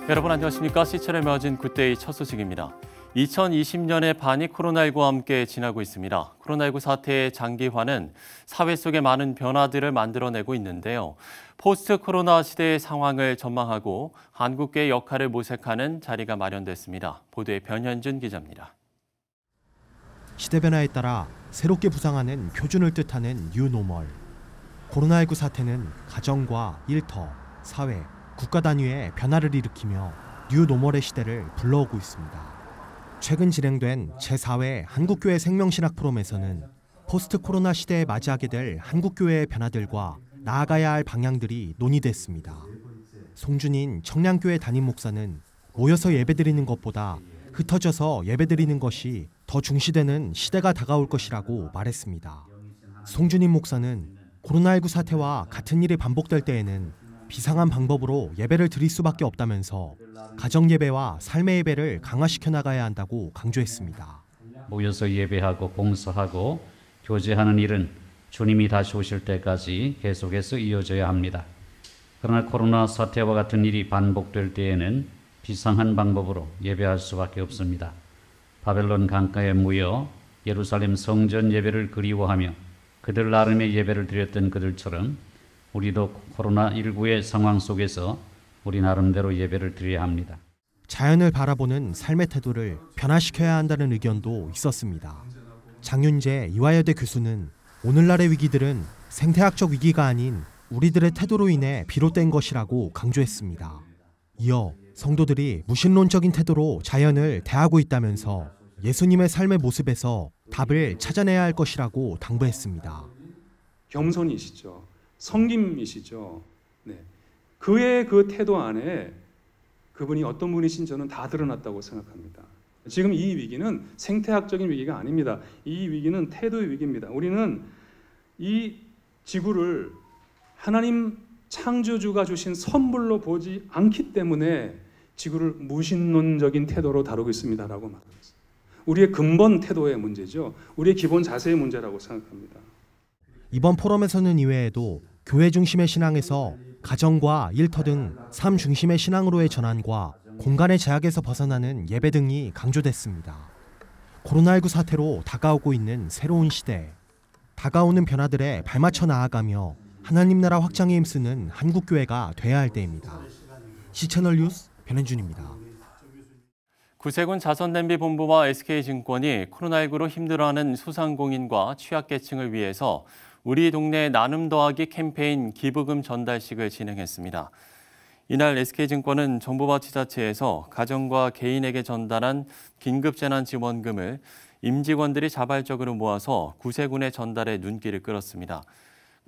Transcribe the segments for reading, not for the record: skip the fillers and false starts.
여러분 안녕하십니까? 시철에 맺은 굿데이 첫 소식입니다. 2020년의 반이 코로나19와 함께 지나고 있습니다. 코로나19 사태의 장기화는 사회 속에 많은 변화들을 만들어내고 있는데요. 포스트 코로나 시대의 상황을 전망하고 한국계의 역할을 모색하는 자리가 마련됐습니다. 보도에 변현준 기자입니다. 시대 변화에 따라 새롭게 부상하는 표준을 뜻하는 뉴노멀. 코로나19 사태는 가정과 일터, 사회, 국가 단위의 변화를 일으키며 뉴노멀의 시대를 불러오고 있습니다. 최근 진행된 제4회 한국교회 생명신학 포럼에서는 포스트 코로나 시대에 맞이하게 될 한국교회의 변화들과 나아가야 할 방향들이 논의됐습니다. 송준인 청량교회 담임 목사는 모여서 예배드리는 것보다 흩어져서 예배드리는 것이 더 중시되는 시대가 다가올 것이라고 말했습니다. 송준인 목사는 코로나19 사태와 같은 일이 반복될 때에는 비상한 방법으로 예배를 드릴 수밖에 없다면서 가정 예배와 삶의 예배를 강화시켜 나가야 한다고 강조했습니다. 모여서 예배하고 봉사하고 교제하는 일은 주님이 다시 오실 때까지 계속해서 이어져야 합니다. 그러나 코로나 사태와 같은 일이 반복될 때에는 비상한 방법으로 예배할 수밖에 없습니다. 바벨론 강가에 모여 예루살렘 성전 예배를 그리워하며 그들 나름의 예배를 드렸던 그들처럼 우리도 코로나19의 상황 속에서 우리 나름대로 예배를 드려야 합니다. 자연을 바라보는 삶의 태도를 변화시켜야 한다는 의견도 있었습니다. 장윤재 이화여대 교수는 오늘날의 위기들은 생태학적 위기가 아닌 우리들의 태도로 인해 비롯된 것이라고 강조했습니다. 이어 성도들이 무신론적인 태도로 자연을 대하고 있다면서 예수님의 삶의 모습에서 답을 찾아내야 할 것이라고 당부했습니다. 겸손이시죠. 성김이시죠. 네. 그의 그 태도 안에 그분이 어떤 분이신 저는 다 드러났다고 생각합니다. 지금 이 위기는 생태학적인 위기가 아닙니다. 이 위기는 태도의 위기입니다. 우리는 이 지구를 하나님 창조주가 주신 선물로 보지 않기 때문에 지구를 무신론적인 태도로 다루고 있습니다라고 말합니다. 우리의 근본 태도의 문제죠. 우리의 기본 자세의 문제라고 생각합니다. 이번 포럼에서는 이외에도 교회 중심의 신앙에서 가정과 일터 등 삶 중심의 신앙으로의 전환과 공간의 제약에서 벗어나는 예배 등이 강조됐습니다. 코로나19 사태로 다가오고 있는 새로운 시대, 다가오는 변화들에 발맞춰 나아가며 하나님 나라 확장에 힘쓰는 한국교회가 돼야 할 때입니다. 시채널 뉴스 변현준입니다. 구세군 자선냄비본부와 SK증권이 코로나19로 힘들어하는 소상공인과 취약계층을 위해서 우리 동네 나눔 더하기 캠페인 기부금 전달식을 진행했습니다. 이날 SK증권은 정부와 지자체에서 가정과 개인에게 전달한 긴급재난지원금을 임직원들이 자발적으로 모아서 구세군에 전달해 눈길을 끌었습니다.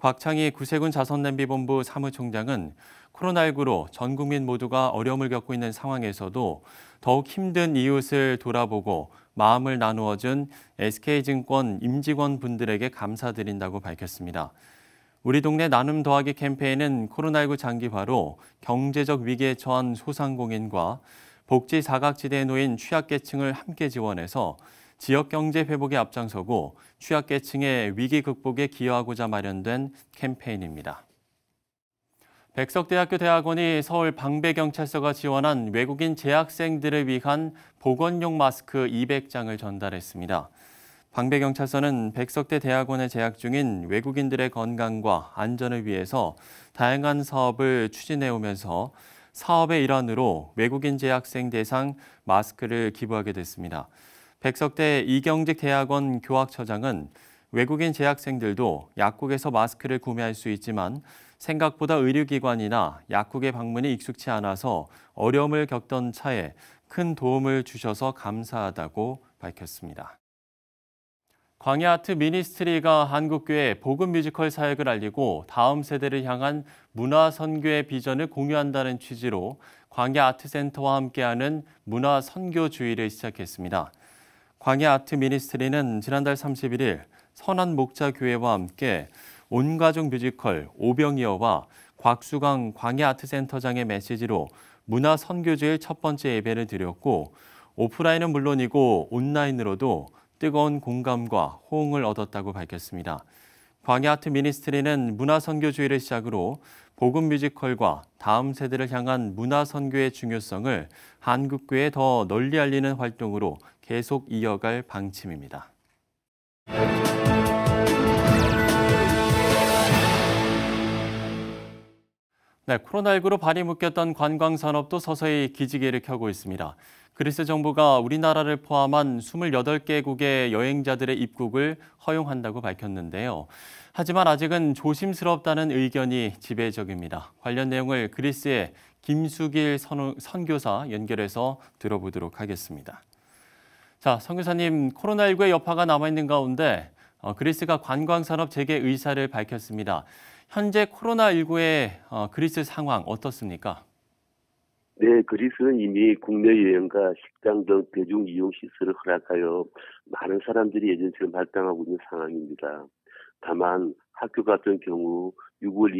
곽창희 구세군 자선냄비본부 사무총장은 코로나19로 전 국민 모두가 어려움을 겪고 있는 상황에서도 더욱 힘든 이웃을 돌아보고 마음을 나누어준 SK증권 임직원분들에게 감사드린다고 밝혔습니다. 우리 동네 나눔 더하기 캠페인은 코로나19 장기화로 경제적 위기에 처한 소상공인과 복지 사각지대에 놓인 취약계층을 함께 지원해서 지역경제 회복에 앞장서고 취약계층의 위기 극복에 기여하고자 마련된 캠페인입니다. 백석대학교 대학원이 서울 방배경찰서가 지원한 외국인 재학생들을 위한 보건용 마스크 200장을 전달했습니다. 방배경찰서는 백석대 대학원에 재학 중인 외국인들의 건강과 안전을 위해서 다양한 사업을 추진해오면서 사업의 일환으로 외국인 재학생 대상 마스크를 기부하게 됐습니다. 백석대 이경직 대학원 교학처장은 외국인 재학생들도 약국에서 마스크를 구매할 수 있지만 생각보다 의료기관이나 약국의 방문이 익숙치 않아서 어려움을 겪던 차에 큰 도움을 주셔서 감사하다고 밝혔습니다. 광야아트 미니스트리가 한국교회 복음 뮤지컬 사역을 알리고 다음 세대를 향한 문화 선교의 비전을 공유한다는 취지로 광야아트센터와 함께하는 문화 선교 주의를 시작했습니다. 광야아트 미니스트리는 지난달 31일 선한목자교회와 함께 온가족 뮤지컬 오병이어와 곽수강 광야아트센터장의 메시지로 문화 선교주일 첫 번째 예배를 드렸고 오프라인은 물론이고 온라인으로도 뜨거운 공감과 호응을 얻었다고 밝혔습니다. 광야아트 미니스트리는 문화 선교주일을 시작으로 복음 뮤지컬과 다음 세대를 향한 문화 선교의 중요성을 한국교회에 더 널리 알리는 활동으로 계속 이어갈 방침입니다. 네, 코로나19로 발이 묶였던 관광산업도 서서히 기지개를 켜고 있습니다. 그리스 정부가 우리나라를 포함한 28개국의 여행자들의 입국을 허용한다고 밝혔는데요. 하지만 아직은 조심스럽다는 의견이 지배적입니다. 관련 내용을 그리스의 김수길 선교사 연결해서 들어보도록 하겠습니다. 자, 선교사님, 코로나19의 여파가 남아있는 가운데 그리스가 관광산업 재개 의사를 밝혔습니다. 현재 코로나19의 그리스 상황 어떻습니까? 네, 그리스는 이미 국내 여행과 식당 등 대중 이용 시설을 허락하여 많은 사람들이 예전처럼 활동하고 있는 상황입니다. 다만 학교 같은 경우 6월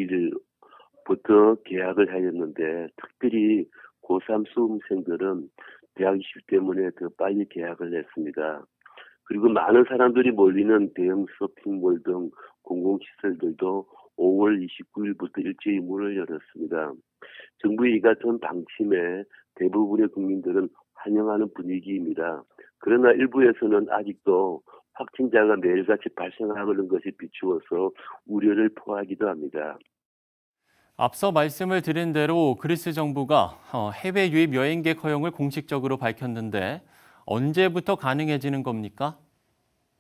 1일부터 개학을 하였는데 특별히 고3 수험생들은 대학 이슈 때문에 더 빨리 개학을 했습니다. 그리고 많은 사람들이 몰리는 대형 쇼핑몰 등 공공시설들도 5월 29일부터 일제히 문을 열었습니다. 정부의 이 같은 방침에 대부분의 국민들은 환영하는 분위기입니다. 그러나 일부에서는 아직도 확진자가 매일같이 발생하는 것이 비추어서 우려를 표하기도 합니다. 앞서 말씀을 드린 대로 그리스 정부가 해외 유입 여행객 허용을 공식적으로 밝혔는데 언제부터 가능해지는 겁니까?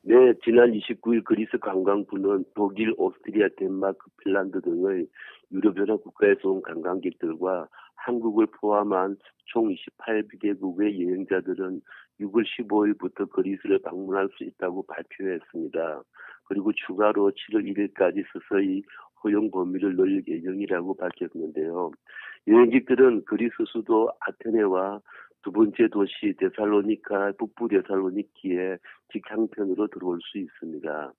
네, 지난 29일 그리스 관광부는 독일, 오스트리아, 덴마크, 핀란드 등의 유럽연합 국가에서 온 관광객들과 한국을 포함한 총 28개국의 여행자들은 6월 15일부터 그리스를 방문할 수 있다고 발표했습니다. 그리고 추가로 7월 1일까지 서서히 허용 범위를 늘릴 예정이라고 밝혔는데요. 여행객들은 그리스 수도 아테네와 두 번째 도시 데살로니카, 북부 데살로니키에 직항편으로 들어올 수 있습니다.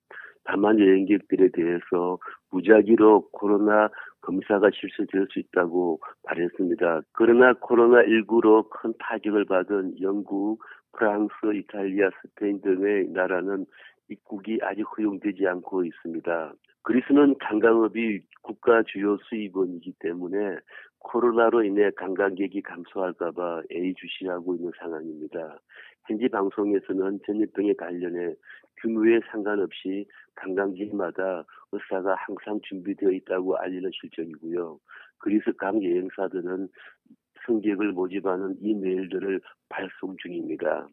다만 여행객들에 대해서 무작위로 코로나 검사가 실시될 수 있다고 말했습니다. 그러나 코로나19로 큰 타격을 받은 영국, 프랑스, 이탈리아, 스페인 등의 나라는 입국이 아직 허용되지 않고 있습니다. 그리스는 관광업이 국가 주요 수입원이기 때문에 코로나로 인해 관광객이 감소할까 봐 예의주시하고 있는 상황입니다. 현지 방송에서는 전염 등에 관련해 규모에 상관없이 관광지마다 의사가 항상 준비되어 있다고 알리는 실정이고요. 그리스 각 여행사들은 승객을 모집하는 이메일들을 발송 중입니다.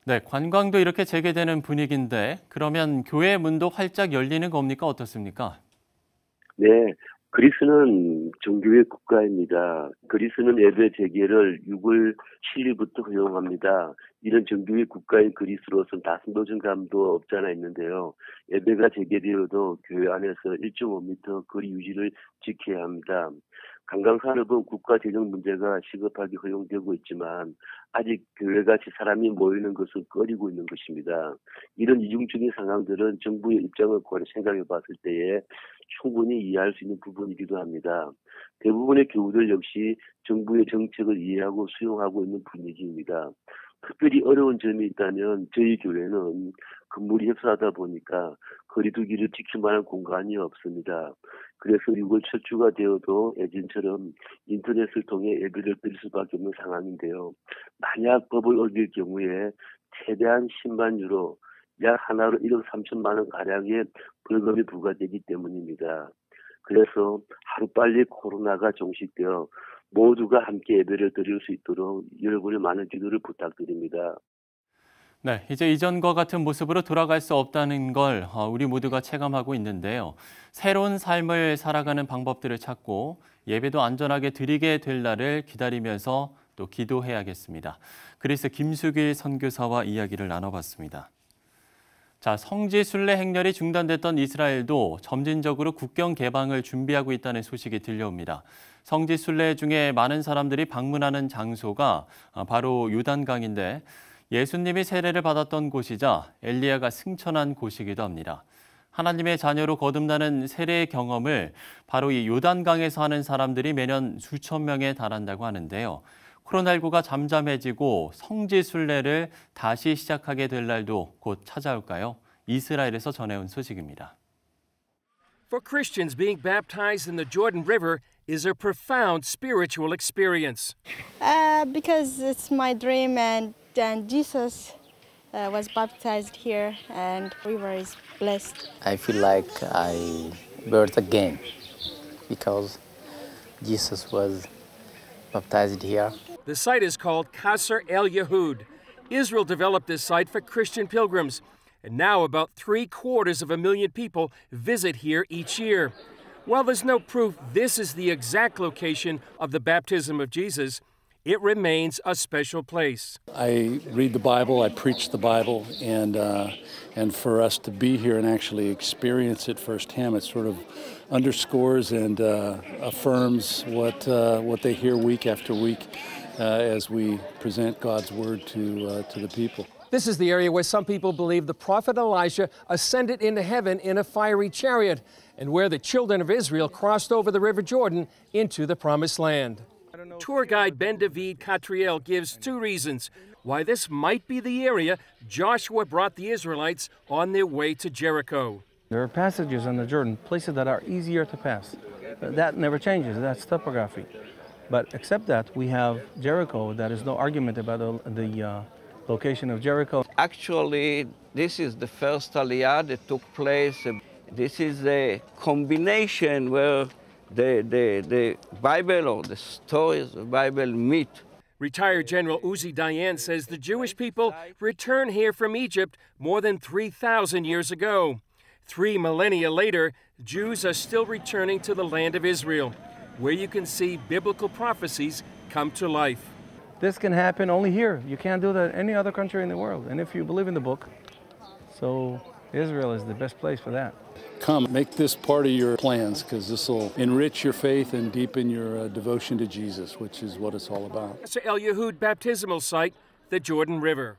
네, 관광도 이렇게 재개되는 분위기인데 그러면 교회 문도 활짝 열리는 겁니까? 어떻습니까? 네, 그리스는 종교의 국가입니다. 그리스는 예배 재개를 6월 7일부터 허용합니다. 이런 종교의 국가인 그리스로서는 다승도전감도 없지 않아 있는데요. 예배가 재개되어도 교회 안에서 1.5m 거리 유지를 지켜야 합니다. 관광산업은 국가 재정 문제가 시급하게 허용되고 있지만 아직 교회같이 사람이 모이는 것을 꺼리고 있는 것입니다. 이런 이중적인 상황들은 정부의 입장을 생각해 봤을 때에 충분히 이해할 수 있는 부분이기도 합니다. 대부분의 교우들 역시 정부의 정책을 이해하고 수용하고 있는 분위기입니다. 특별히 어려운 점이 있다면 저희 교회는 건물이 협소하다 보니까 거리두기를 지킬 만한 공간이 없습니다. 그래서 6월 첫 주가 되어도 예전처럼 인터넷을 통해 예배를 드릴 수밖에 없는 상황인데요. 만약 법을 어길 경우에 최대한 10만 유로, 약 하나로 1억 3천만 원 가량의 벌금이 부과되기 때문입니다. 그래서 하루빨리 코로나가 종식되어 모두가 함께 예배를 드릴 수 있도록 여러분의 많은 기도를 부탁드립니다. 네, 이제 이전과 같은 모습으로 돌아갈 수 없다는 걸 우리 모두가 체감하고 있는데요. 새로운 삶을 살아가는 방법들을 찾고 예배도 안전하게 드리게 될 날을 기다리면서 또 기도해야겠습니다. 그래서 김수길 선교사와 이야기를 나눠봤습니다. 자, 성지 순례 행렬이 중단됐던 이스라엘도 점진적으로 국경 개방을 준비하고 있다는 소식이 들려옵니다. 성지 순례 중에 많은 사람들이 방문하는 장소가 바로 요단강인데 예수님이 세례를 받았던 곳이자 엘리야가 승천한 곳이기도 합니다. 하나님의 자녀로 거듭나는 세례의 경험을 바로 이 요단강에서 하는 사람들이 매년 수천 명에 달한다고 하는데요. 코로나19가 잠잠해지고 성지 순례를 다시 시작하게 될 날도 곧 찾아올까요? 이스라엘에서 전해온 소식입니다. For Christians being baptized in the Jordan River is a profound spiritual experience. Because it's my dream, and Jesus was baptized here, and river is blessed. I feel like I birth again because Jesus was baptized here. The site is called Qasr El Yehud. Israel developed this site for Christian pilgrims, and now about 750,000 people visit here each year. While there's no proof this is the exact location of the baptism of Jesus, it remains a special place. I read the Bible, I preach the Bible, and for us to be here and actually experience it firsthand, it sort of underscores and affirms what they hear week after week as we present God's word to the people. This is the area where some people believe the prophet Elijah ascended into heaven in a fiery chariot, and where the children of Israel crossed over the River Jordan into the Promised Land. Tour guide Ben David Catriel gives 2 reasons why this might be the area Joshua brought the Israelites on their way to Jericho. There are passages on the Jordan, places that are easier to pass. That never changes, that's topography. But except that, we have Jericho. There is no argument about the location of Jericho. Actually, this is the first Aliyah that took place. This is a combination where the Bible or the stories of the Bible meet. Retired General Uzi Dayan says the Jewish people returned here from Egypt more than 3,000 years ago. 3 millennia later, Jews are still returning to the land of Israel, where you can see biblical prophecies come to life. This can happen only here. You can't do that in any other country in the world. And if you believe in the book, so Israel is the best place for that. Come, make this part of your plans, because this will enrich your faith and deepen your devotion to Jesus, which is what it's all about. Qasr El Yehud baptismal site, the Jordan River.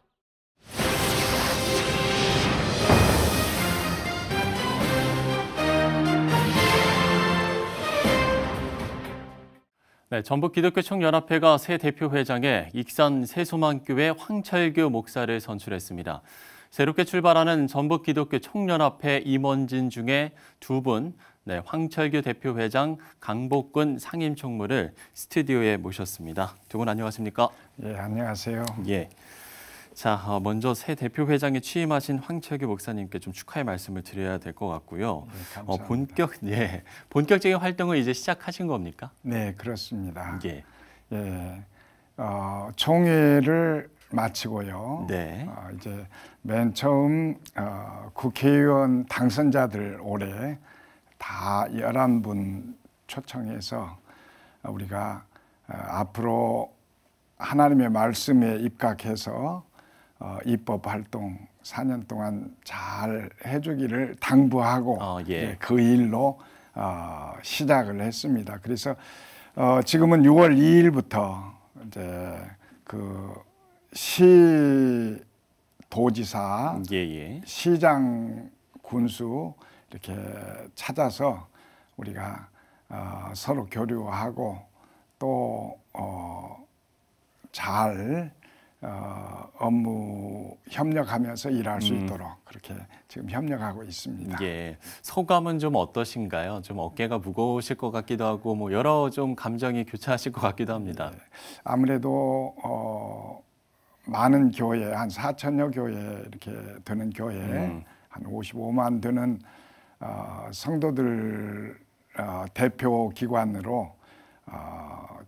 네, 전북기독교총연합회가 새 대표 회장에 익산 세소만교회 황철규 목사를 선출했습니다. 새롭게 출발하는 전북기독교총연합회 임원진 중에 2분, 황철규 대표 회장, 강복근 상임총무를 스튜디오에 모셨습니다. 2분 안녕하십니까? 예, 안녕하세요. 예. 자, 먼저 새 대표 회장에 취임하신 황철규 목사님께 좀 축하의 말씀을 드려야 될 것 같고요. 네, 감사합니다. 본격적인 활동을 이제 시작하신 겁니까? 네, 그렇습니다. 예. 예, 총회를 마치고요. 네. 이제 맨 처음 국회의원 당선자들 올해 다 11분 초청해서 우리가 앞으로 하나님의 말씀에 입각해서 입법 활동 4년 동안 잘 해주기를 당부하고 그 일로 시작을 했습니다. 그래서 지금은 6월 2일부터 이제 그 시도지사, 시장, 군수 이렇게 찾아서 우리가 서로 교류하고 또 잘 업무 협력하면서 일할 수 있도록 그렇게 지금 협력하고 있습니다. 예, 소감은 좀 어떠신가요? 좀 어깨가 무거우실 것 같기도 하고 뭐 여러 좀 감정이 교차하실 것 같기도 합니다. 예, 아무래도 많은 교회, 한 4천여 교회 이렇게 되는 교회, 한 55만 되는 성도들 대표 기관으로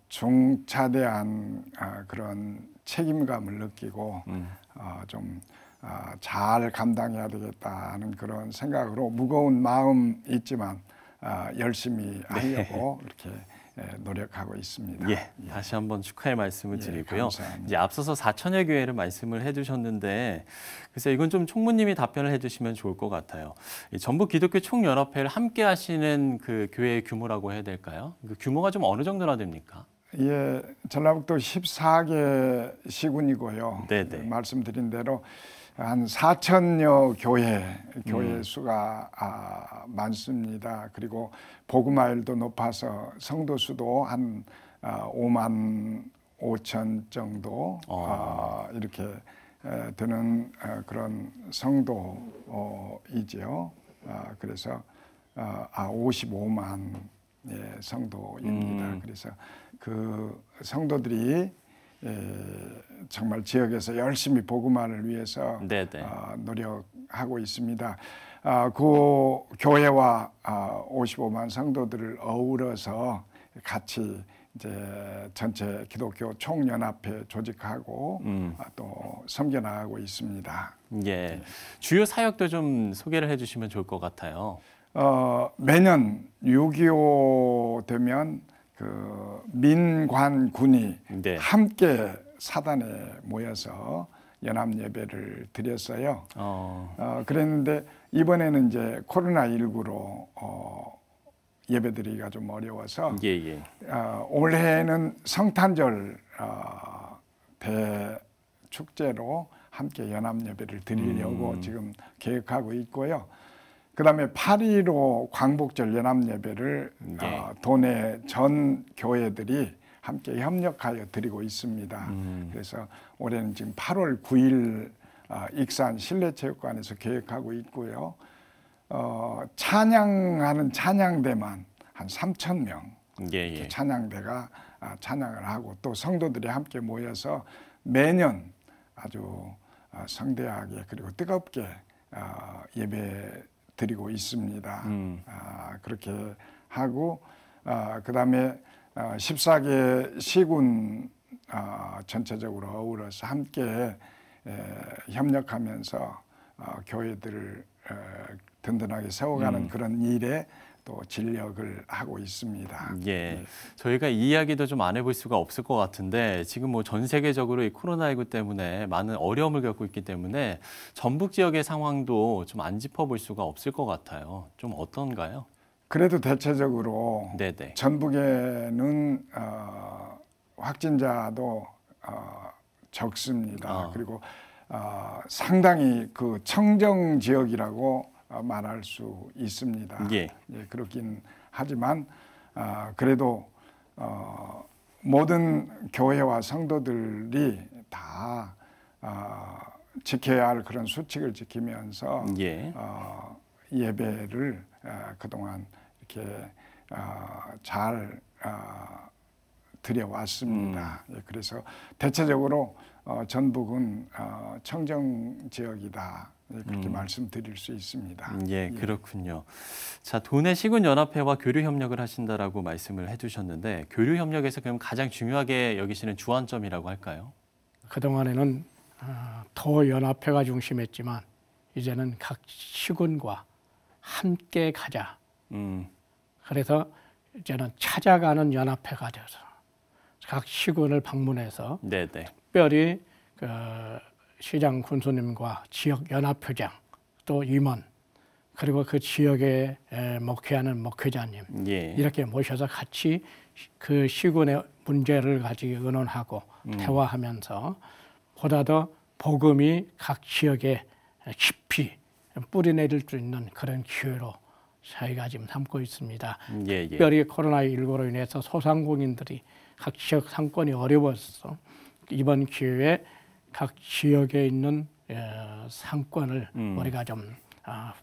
중차대한 그런 책임감을 느끼고 좀 잘 감당해야 되겠다는 그런 생각으로 무거운 마음 있지만 열심히 하려고 이렇게 노력하고 있습니다. 예, 다시 한번 축하의 말씀을 드리고요. 감사합니다. 이제 앞서서 4천여 교회를 말씀을 해주셨는데, 글쎄 이건 좀 총무님이 답변을 해주시면 좋을 것 같아요. 전북 기독교 총연합회를 함께 하시는 그 교회의 규모라고 해야 될까요? 그 규모가 좀 어느 정도나 됩니까? 예, 전라북도 14개 시군이고요. 네네. 말씀드린 대로 한 4천여 교회 수가 많습니다. 그리고 복음화율도 높아서 성도 수도 한 5만 5천 정도 이렇게 되는 그런 성도이지요. 그래서 55만 성도입니다. 그래서 그 성도들이 정말 지역에서 열심히 복음화를 위해서 노력하고 있습니다. 그 교회와 55만 성도들을 어우러서 같이 이제 전체 기독교 총연합회 조직하고 또 섬겨나가고 있습니다. 예, 주요 사역도 좀 소개를 해주시면 좋을 것 같아요. 매년 6.25 되면 그 민관군이 함께 사단에 모여서 연합 예배를 드렸어요. 그랬는데 이번에는 이제 코로나19로 예배드리기가 좀 어려워서 올해는 성탄절 대축제로 함께 연합 예배를 드리려고 지금 계획하고 있고요. 그다음에 8.15 광복절 연합 예배를 도내 전 교회들이 함께 협력하여 드리고 있습니다. 그래서 올해는 지금 8월 9일 익산 실내체육관에서 계획하고 있고요. 찬양하는 찬양대만 한 3,000명 찬양대가 찬양을 하고 또 성도들이 함께 모여서 매년 아주 성대하게 그리고 뜨겁게 예배 드리고 있습니다. 그렇게 하고 그다음에 14개 시군 전체적으로 어우러서 함께 협력하면서 교회들을 든든하게 세워가는 그런 일에 또 진력을 하고 있습니다. 저희가 이 이야기도 좀 안 해볼 수가 없을 것 같은데 지금 뭐 전 세계적으로 이 코로나19 때문에 많은 어려움을 겪고 있기 때문에 전북 지역의 상황도 좀 안 짚어볼 수가 없을 것 같아요. 좀 어떤가요? 그래도 대체적으로 전북에는 확진자도 적습니다. 그리고 상당히 그 청정 지역이라고 말할 수 있습니다. 그렇긴 하지만 그래도 모든 교회와 성도들이 다 지켜야 할 그런 수칙을 지키면서 예배를 그동안 이렇게 잘 드려왔습니다. 그래서 대체적으로 전북은 청정 지역이다. 그렇게 말씀드릴 수 있습니다. 그렇군요. 자, 도내 시군 연합회와 교류 협력을 하신다라고 말씀을 해주셨는데 교류 협력에서 그럼 가장 중요하게 여기시는 주안점이라고 할까요? 그동안에는 더 연합회가 중심했지만 이제는 각 시군과 함께 가자. 그래서 이제는 찾아가는 연합회가 돼서 각 시군을 방문해서 특별히 그 시장 군수님과 지역 연합회장 또 임원 그리고 그 지역에 목회하는 목회자님 이렇게 모셔서 같이 그 시군의 문제를 가지고 의논하고 대화하면서 보다 더 복음이 각 지역에 깊이 뿌리내릴 수 있는 그런 기회로 저희가 지금 삼고 있습니다. 특별히 코로나19로 인해서 소상공인들이 각 지역 상권이 어려워서 이번 기회에 각 지역에 있는 상권을 우리가 좀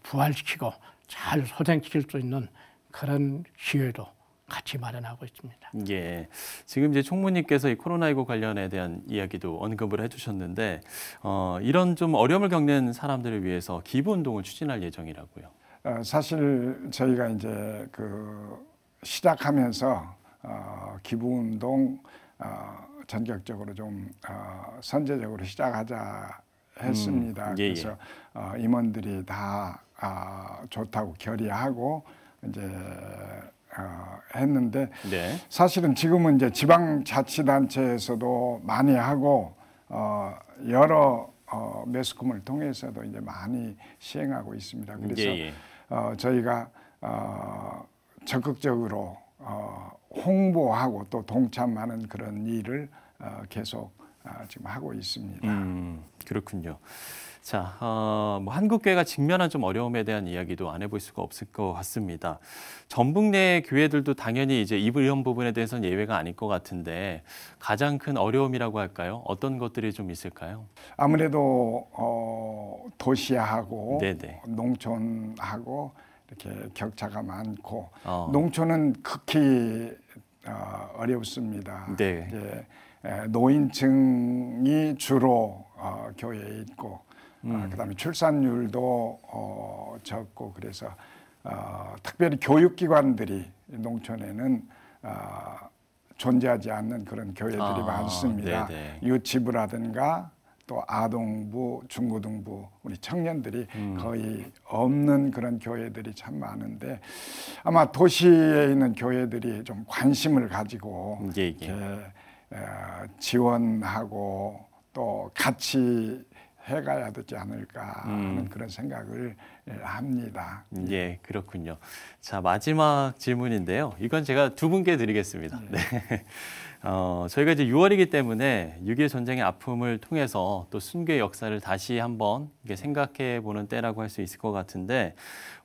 부활시키고 잘 소생시킬 수 있는 그런 기회도 같이 마련하고 있습니다. 지금 이제 총무님께서 이 코로나19 관련에 대한 이야기도 언급을 해주셨는데 이런 좀 어려움을 겪는 사람들을 위해서 기부운동을 추진할 예정이라고요. 사실 저희가 이제 그 시작하면서 기부운동 전격적으로 좀 선제적으로 시작하자 했습니다. 그래서 임원들이 다 좋다고 결의하고 이제 했는데 사실은 지금은 이제 지방자치단체에서도 많이 하고 여러 매스컴을 통해서도 이제 많이 시행하고 있습니다. 그래서 저희가 적극적으로 홍보하고 또 동참하는 그런 일을 계속 지금 하고 있습니다. 그렇군요. 자, 뭐 한국교회가 직면한 좀 어려움에 대한 이야기도 안 해볼 수가 없을 것 같습니다. 전북 내 교회들도 당연히 이제 이런 부분에 대해서는 예외가 아닐 것 같은데 가장 큰 어려움이라고 할까요? 어떤 것들이 좀 있을까요? 아무래도 도시하고 농촌하고 이렇게 격차가 많고 농촌은 극히 어렵습니다. 네. 이제 노인층이 주로 교회에 있고 그다음에 출산율도 적고 그래서 특별히 교육기관들이 농촌에는 존재하지 않는 그런 교회들이 많습니다. 네네. 유치부라든가 또 아동부, 중고등부 우리 청년들이 거의 없는 그런 교회들이 참 많은데 아마 도시에 있는 교회들이 좀 관심을 가지고 이렇게 지원하고 또 같이 해가야 되지 않을까 하는 그런 생각을 합니다. 예, 그렇군요. 자, 마지막 질문인데요. 이건 제가 두 분께 드리겠습니다. 네. 저희가 이제 6월이기 때문에 6.25 전쟁의 아픔을 통해서 또 순교의 역사를 다시 한번 생각해 보는 때라고 할 수 있을 것 같은데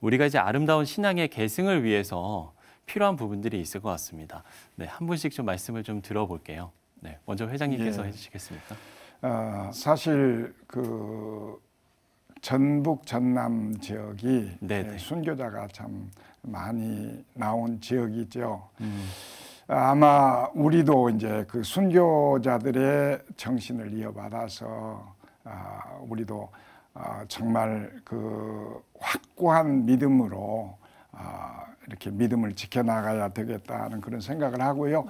우리가 이제 아름다운 신앙의 계승을 위해서 필요한 부분들이 있을 것 같습니다. 네, 한 분씩 좀 말씀을 좀 들어볼게요. 네, 먼저 회장님께서 해주시겠습니까? 사실 그 전북 전남 지역이 순교자가 참 많이 나온 지역이죠. 아마 우리도 이제 그 순교자들의 정신을 이어받아서 우리도 정말 그 확고한 믿음으로 이렇게 믿음을 지켜나가야 되겠다는 그런 생각을 하고요.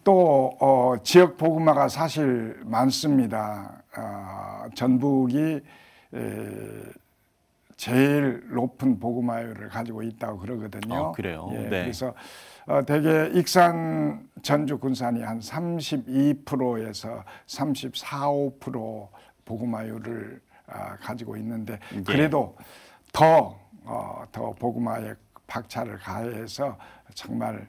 또 지역 복음화가 사실 많습니다. 전북이 제일 높은 복음화율을 가지고 있다고 그러거든요. 그래요? 예, 네. 그래서 대개 익산, 전주, 군산이 한 32%에서 34, 5% 복음화율을 가지고 있는데 그래도 더 복음화에 박차를 가해서 정말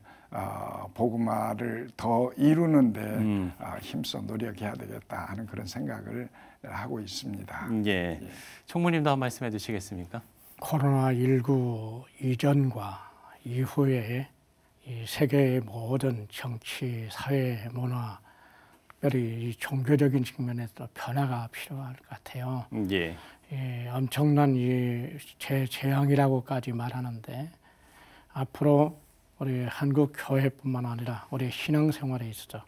복음화를 더 이루는데 힘써 노력해야 되겠다 하는 그런 생각을 하고 있습니다. 예. 총무님도 한 말씀 해주시겠습니까? 코로나19 이전과 이후에 이 세계의 모든 정치, 사회, 문화, 특별히 이 종교적인 측면에서 변화가 필요할 것 같아요. 예. 엄청난 이 재앙이라고까지 말하는데 앞으로 우리 한국 교회뿐만 아니라 우리 신앙생활에 있어서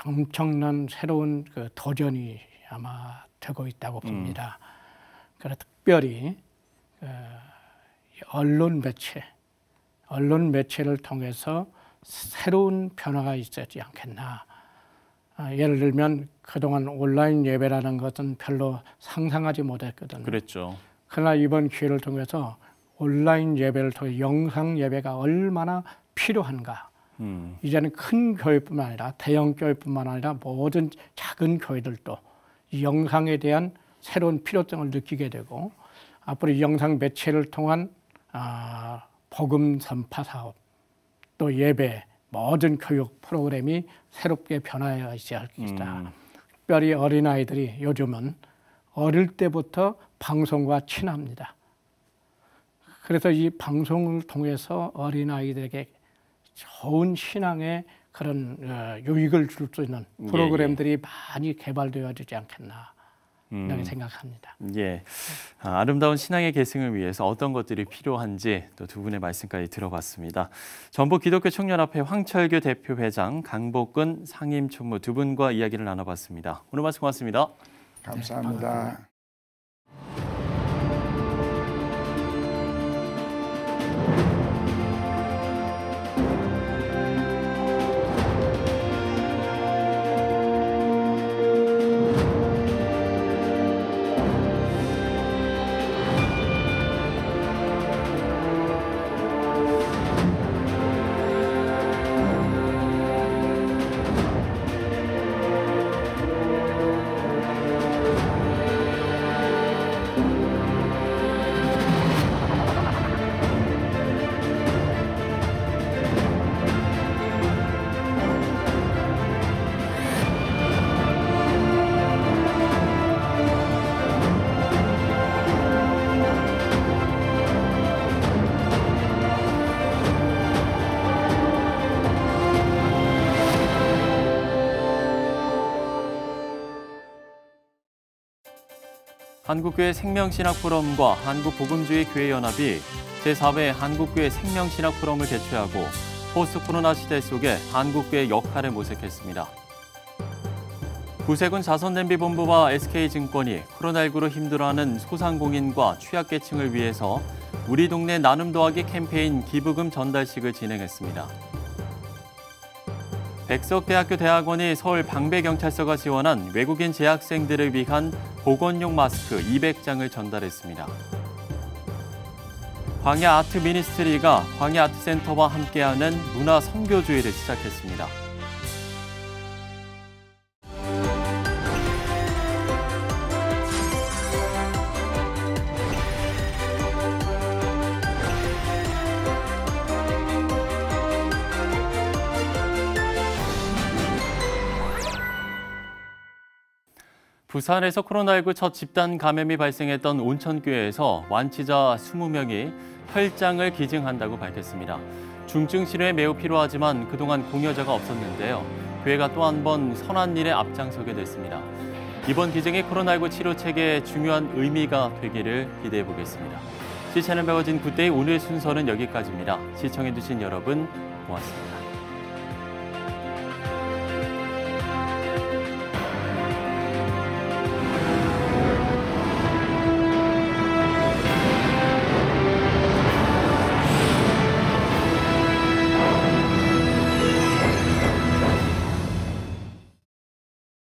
엄청난 새로운 그 도전이 아마 되고 있다고 봅니다. 그래서 특별히 언론 매체를 통해서 새로운 변화가 있었지 않겠나. 예를 들면 그동안 온라인 예배라는 것은 별로 상상하지 못했거든요. 그랬죠. 그러나 이번 기회를 통해서 온라인 예배를 통해 영상 예배가 얼마나 필요한가. 이제는 큰 교회뿐만 아니라 대형 교회뿐만 아니라 모든 작은 교회들도 이 영상에 대한 새로운 필요성을 느끼게 되고 앞으로 이 영상 매체를 통한 복음 전파 사업 또 예배 모든 교육 프로그램이 새롭게 변화해야 있어야 하겠다. 특별히 어린아이들이 요즘은 어릴 때부터 방송과 친합니다. 그래서 이 방송을 통해서 어린아이들에게 좋은 신앙의 그런 유익을 줄 수 있는 프로그램들이 많이 개발되어야 되지 않겠나 이렇게 생각합니다. 예, 아름다운 신앙의 계승을 위해서 어떤 것들이 필요한지 또 두 분의 말씀까지 들어봤습니다. 전북 기독교 청년합회 황철규 대표 회장, 강복근 상임총무 두 분과 이야기를 나눠봤습니다. 오늘 말씀 고맙습니다. 감사합니다. 한국교회 생명신학포럼과 한국복음주의교회연합이 제4회 한국교회 생명신학포럼을 개최하고 포스트 코로나 시대 속에 한국교회의 역할을 모색했습니다. 구세군 자선냄비본부와 SK증권이 코로나19로 힘들어하는 소상공인과 취약계층을 위해서 우리 동네 나눔 더하기 캠페인 기부금 전달식을 진행했습니다. 백석대학교 대학원이 서울 방배경찰서가 지원한 외국인 재학생들을 위한 보건용 마스크 200장을 전달했습니다. 광야 아트 미니스트리가 광야 아트센터와 함께하는 문화 선교주의를 시작했습니다. 부산에서 코로나19 첫 집단 감염이 발생했던 온천교회에서 완치자 20명이 혈장을 기증한다고 밝혔습니다. 중증 치료에 매우 필요하지만 그동안 공여자가 없었는데요. 교회가 또 한 번 선한 일에 앞장서게 됐습니다. 이번 기증이 코로나19 치료 체계에 중요한 의미가 되기를 기대해 보겠습니다. 시채널 매거진 굿데이 오늘 순서는 여기까지입니다. 시청해주신 여러분 고맙습니다.